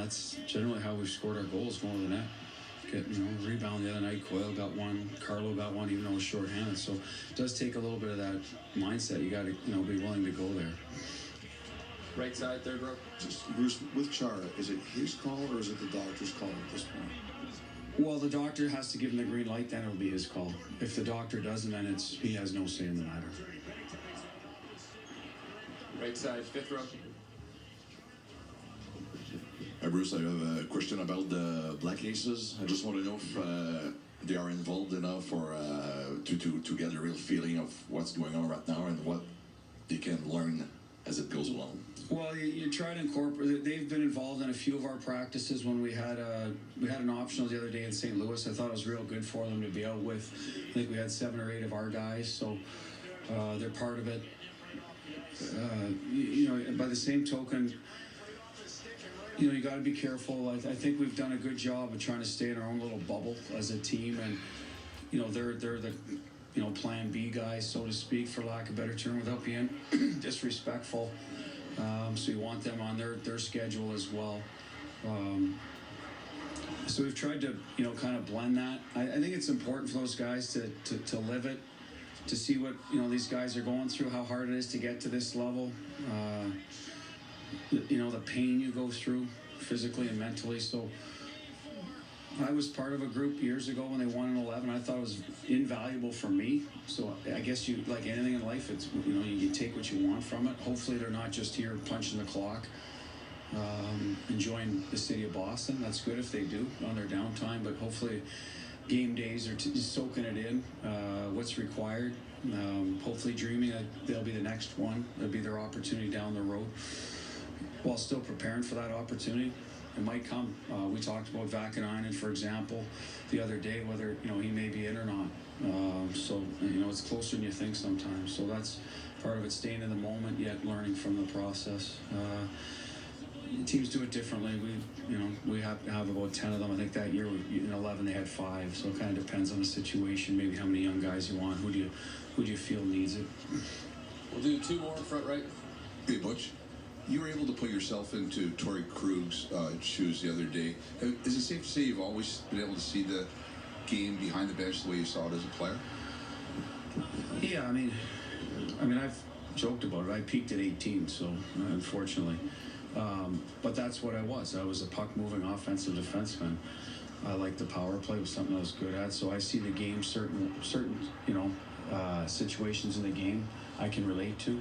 that's generally how we've scored our goals, going to the net. Get, rebound the other night. Coyle got one, Carlo got one, even though it was shorthanded. So it does take a little bit of that mindset. You got to, be willing to go there. Right side, third row. Just Bruce, with Chara, is it his call or is it the doctor's call at this point? Well, the doctor has to give him the green light, then it'll be his call. If the doctor doesn't, then he has no say in the matter. Right side, fifth row. Hi, Bruce, I have a question about the Black Aces. I just want to know if they are involved enough or to get a real feeling of what's going on right now and what they can learn as it goes along. Well, you try to incorporate. They've been involved in a few of our practices. When we had an optional the other day in St. Louis, I thought it was real good for them to be out with. I think we had 7 or 8 of our guys, so they're part of it. By the same token, you got to be careful. I think we've done a good job of trying to stay in our own little bubble as a team, and they're the plan B guys, so to speak, for lack of a better term, without being disrespectful. So you want them on their schedule as well. So we've tried to kind of blend that. I think it's important for those guys to live it, to see what these guys are going through, how hard it is to get to this level. The pain you go through physically and mentally. So I was part of a group years ago when they won in 11. I thought it was invaluable for me. So I guess you, like anything in life, it's you take what you want from it. Hopefully they're not just here punching the clock, enjoying the city of Boston. That's good if they do on their downtime, but hopefully game days are soaking it in, what's required. Hopefully dreaming that they'll be the next one. It'll be their opportunity down the road, while still preparing for that opportunity. It might come. We talked about Vakanainen, for example, the other day, whether he may be in or not. So it's closer than you think sometimes. So that's part of it, staying in the moment yet learning from the process. Teams do it differently. We have about 10 of them. I think that year in 11 they had 5. So it kind of depends on the situation. Maybe how many young guys you want. Who do you feel needs it? We'll do 2 more in front right. Hey, Butch. You were able to put yourself into Torrey Krug's shoes the other day. Is it safe to say you've always been able to see the game behind the bench the way you saw it as a player? Yeah, I mean, I've joked about it. I peaked at 18, so unfortunately. But that's what I was. I was a puck-moving offensive defenseman. I liked the power play. It was something I was good at. So I see the game, certain situations in the game I can relate to.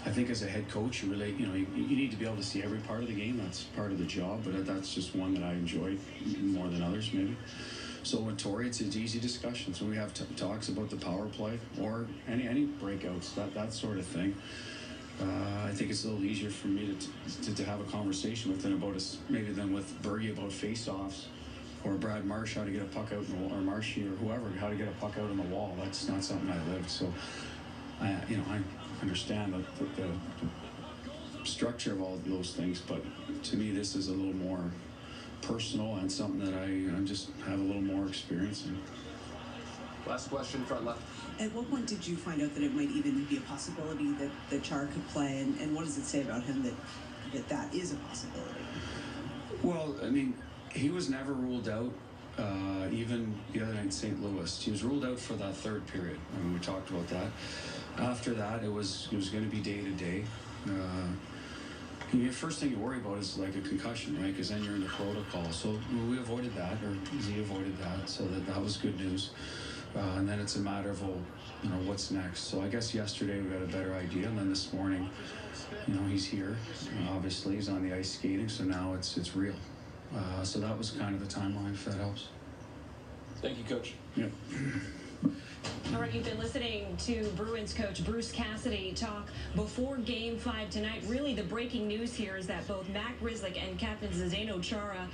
I think as a head coach, you relate. You need to be able to see every part of the game. That's part of the job. But that's just one that I enjoyed more than others, maybe. So with Torrey, it's easy discussions. When we have talks about the power play or any breakouts, that sort of thing. I think it's a little easier for me to have a conversation with than with Bergie about face-offs, or Brad Marsh how to get a puck out, or Marshy or whoever how to get a puck out on the wall. That's not something I lived. So I understand the structure of all of those things, but to me this is a little more personal and something that I just have a little more experience in. Last question, front left. At what point did you find out that it might even be a possibility that Chara could play, and what does it say about him that is a possibility? Well, I mean, he was never ruled out. Even the other night in St. Louis, he was ruled out for that third period. I mean, we talked about that. After that, it was going to be day to day. The first thing you worry about is like a concussion, right? Because then you're in the protocol. So we avoided that, or he avoided that, so that was good news. And then it's a matter of, what's next? So I guess yesterday we got a better idea, and then this morning, he's here. Obviously, he's on the ice skating, so now it's real. So that was kind of the timeline, if that helps. Thank you, Coach. Yep. All right, you've been listening to Bruins coach Bruce Cassidy talk before Game 5 tonight. Really, the breaking news here is that both Matt Grzelcyk and Captain Zdeno Chara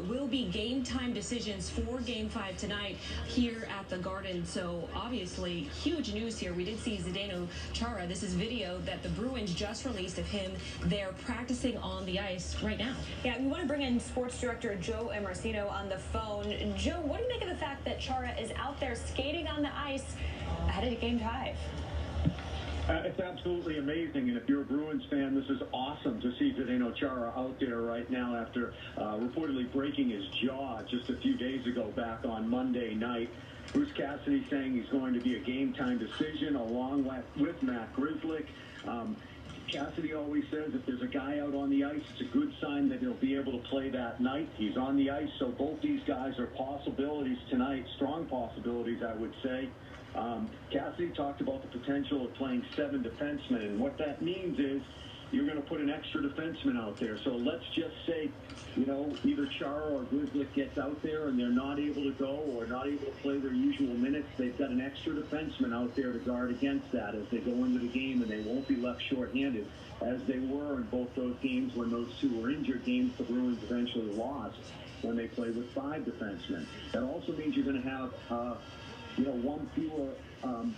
will be game-time decisions for Game 5 tonight here at the Garden. So, obviously, huge news here. We did see Zdeno Chara. This is video that the Bruins just released of him there practicing on the ice right now. Yeah, we want to bring in sports director Joe Emarcino on the phone. Joe, what do you make of the fact that Chara is out there skating on the ice ahead of Game 5? It's absolutely amazing, and if you're a Bruins fan, this is awesome to see Zdeno Chara out there right now after reportedly breaking his jaw just a few days ago back on Monday night. Bruce Cassidy saying he's going to be a game-time decision along with Matt Grzelcyk. Cassidy always says if there's a guy out on the ice, it's a good sign that he'll be able to play that night. He's on the ice, so both these guys are possibilities tonight, strong possibilities, I would say. Cassidy talked about the potential of playing 7 defensemen, and what that means is you're going to put an extra defenseman out there. So let's just say, either Chara or Grzelcyk gets out there and they're not able to go or not able to play their usual minutes. They've got an extra defenseman out there to guard against that as they go into the game, and they won't be left shorthanded as they were in both those games when those two were injured, games the Bruins eventually lost when they played with 5 defensemen. That also means you're going to have one fewer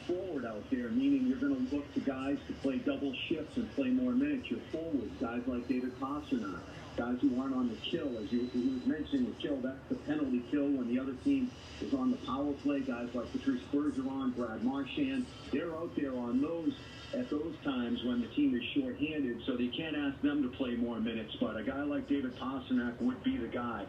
forward out there, meaning you're going to look to guys to play double shifts and play more minutes. Your forwards, guys like David Pastrnak, guys who aren't on the kill. As you was mentioning, the kill, that's the penalty kill when the other team is on the power play. Guys like Patrice Bergeron, Brad Marchand, they're out there on those at those times when the team is shorthanded, so they can't ask them to play more minutes, but a guy like David Pastrnak would be the guy.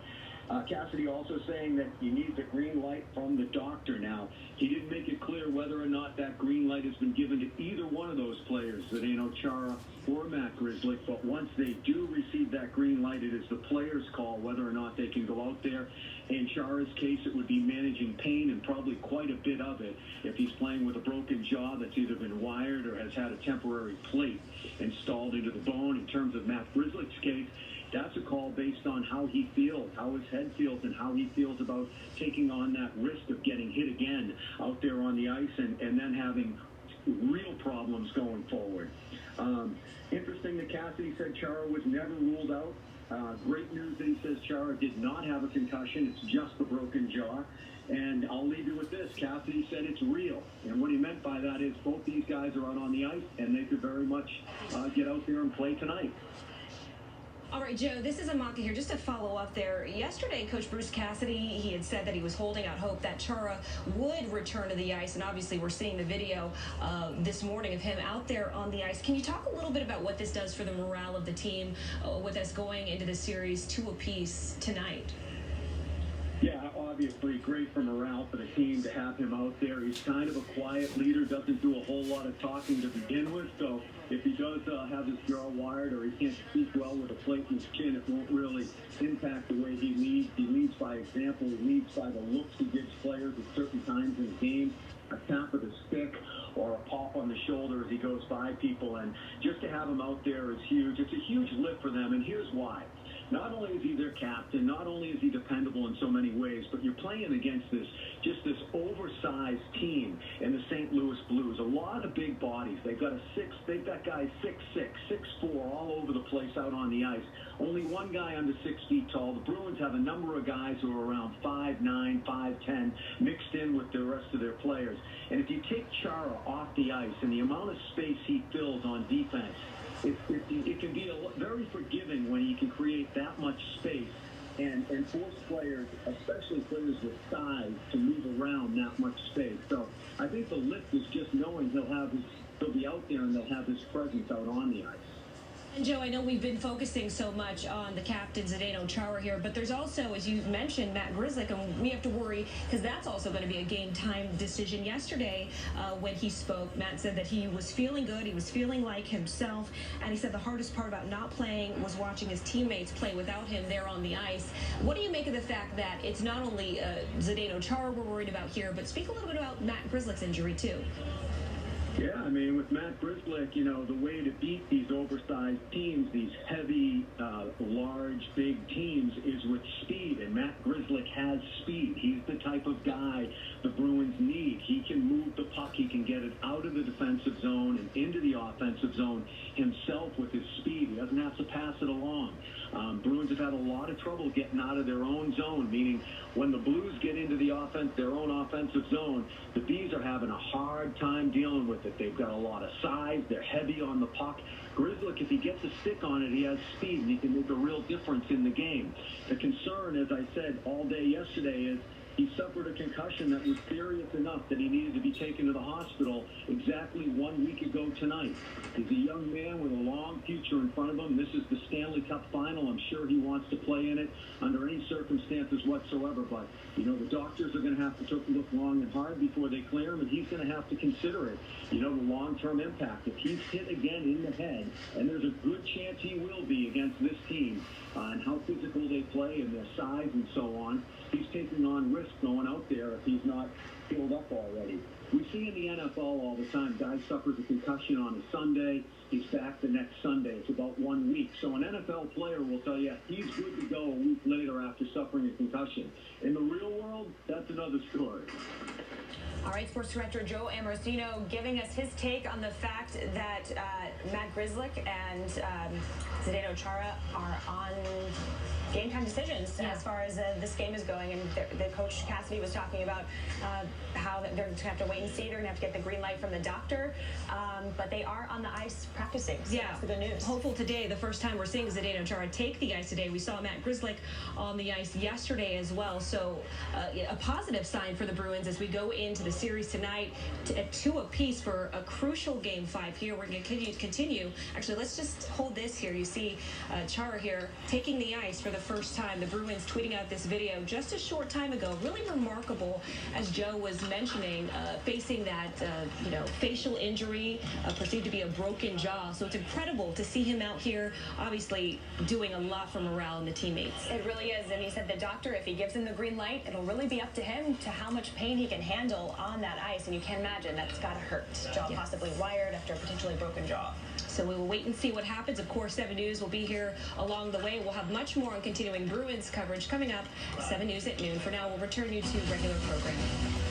Cassidy also saying that you need the green light from the doctor now. He didn't make it clear whether or not that green light has been given to either one of those players, Zdeno Chara or Matt Grzelcyk, but once they do receive that green light, it is the player's call whether or not they can go out there. In Chara's case, it would be managing pain, and probably quite a bit of it if he's playing with a broken jaw that's either been wired or has had a temporary plate installed into the bone. In terms of Matt Grzelcyk's case, that's a call based on how he feels, how his head feels, and how he feels about taking on that risk of getting hit again out there on the ice and then having real problems going forward. Interesting that Cassidy said Chara was never ruled out. Great news that he says Chara did not have a concussion. It's just the broken jaw. And I'll leave you with this. Cassidy said it's real. And what he meant by that is both these guys are out on the ice, and they could very much get out there and play tonight. All right, Joe, this is Amaka here. Just to follow up there, yesterday, Coach Bruce Cassidy, he had said that he was holding out hope that Chara would return to the ice, and obviously we're seeing the video this morning of him out there on the ice. Can you talk a little bit about what this does for the morale of the team with us going into the series 2 apiece tonight? Yeah, obviously great for morale for the team to have him out there. He's kind of a quiet leader, doesn't do a whole lot of talking to begin with, so if he does have his jaw wired or he can't speak well with a plate in his chin, it won't really impact the way he leads. He leads by example. He leads by the looks he gives players at certain times in the game, a tap of the stick or a pop on the shoulder as he goes by people, and just to have him out there is huge. It's a huge lift for them, and here's why. Not only is he their captain, not only is he dependable in so many ways, but you're playing against this oversized team in the St. Louis Blues. A lot of big bodies. They've got guys 6'6", 6'4", all over the place out on the ice. Only one guy under 6 feet tall. The Bruins have a number of guys who are around 5'9", 5'10", mixed in with the rest of their players. And if you take Chara off the ice and the amount of space he fills on defense, it can be very forgiving when you can create that much space and force players, especially players with size, to move around that much space. So I think the lift is just knowing he'll be out there and they'll have his presence out on the ice. And Joe, I know we've been focusing so much on the captain, Zdeno Chara here, but there's also, as you mentioned, Matt Grzelcyk, and we have to worry because that's also going to be a game-time decision. Yesterday, when he spoke, Matt said that he was feeling good, he was feeling like himself, and he said the hardest part about not playing was watching his teammates play without him there on the ice. What do you make of the fact that it's not only Zdeno Chara we're worried about here, but speak a little bit about Matt Grzelcyk's injury, too? Yeah, I mean, with Matt Grzelcyk, the way to beat these oversized teams, these heavy, large, big teams, is with speed, and Matt Grzelcyk has speed. He's the type of guy the Bruins need. He can move the puck. He can get it out of the defensive zone and into the offensive zone himself with his speed. He doesn't have to pass it along. Bruins have had a lot of trouble getting out of their own zone, meaning when the Blues get into their own offensive zone, the Bees are having a hard time dealing with it. They've got a lot of size. They're heavy on the puck. Grzelcyk, if he gets a stick on it, he has speed, and he can make a real difference in the game. The concern, as I said all day yesterday, is He suffered a concussion that was serious enough that he needed to be taken to the hospital exactly 1 week ago tonight. He's a young man with a long future in front of him. This is the Stanley Cup final. I'm sure he wants to play in it under any circumstances whatsoever. But, you know, the doctors are going to have to look long and hard before they clear him, and he's going to have to consider it. You know, the long-term impact. If he's hit again in the head, and there's a good chance he will be against this team, and how physical they play and their size and so on, he's taking on risk going out there if he's not healed up already. We see in the NFL all the time, guy suffers a concussion on a Sunday, he's back the next Sunday. It's about 1 week. So an NFL player will tell you he's good to go a week later after suffering a concussion. In the real world, that's another story. All right, Sports Director Joe Amorosino giving us his take on the fact that Matt Grzelcyk and Zdeno Chara are on game time decisions as far as this game is going. And the coach Cassidy was talking about how they're going to have to wait and see. They're going to have to get the green light from the doctor. But they are on the ice practicing. So that's the good news. Hopeful today, the first time we're seeing Zdeno Chara take the ice today. We saw Matt Grzelcyk on the ice yesterday as well. So a positive sign for the Bruins as we go into the series tonight at 2 apiece for a crucial Game 5 here. We're going to continue. Actually, let's just hold this here. You see Chara here taking the ice for the first time. The Bruins tweeting out this video just a short time ago. Really remarkable, as Joe was mentioning, facing that facial injury, perceived to be a broken jaw. So it's incredible to see him out here, obviously doing a lot for morale and the teammates. It really is. And he said the doctor, if he gives him the green light, it'll really be up to him to how much pain he can handle on that ice. And you can imagine that's got to hurt. Jaw possibly wired after a potentially broken jaw. So we will wait and see what happens. Of course, 7 News will be here along the way. We'll have much more on continuing Bruins coverage coming up. 7 News at noon. For now, we'll return you to regular programming.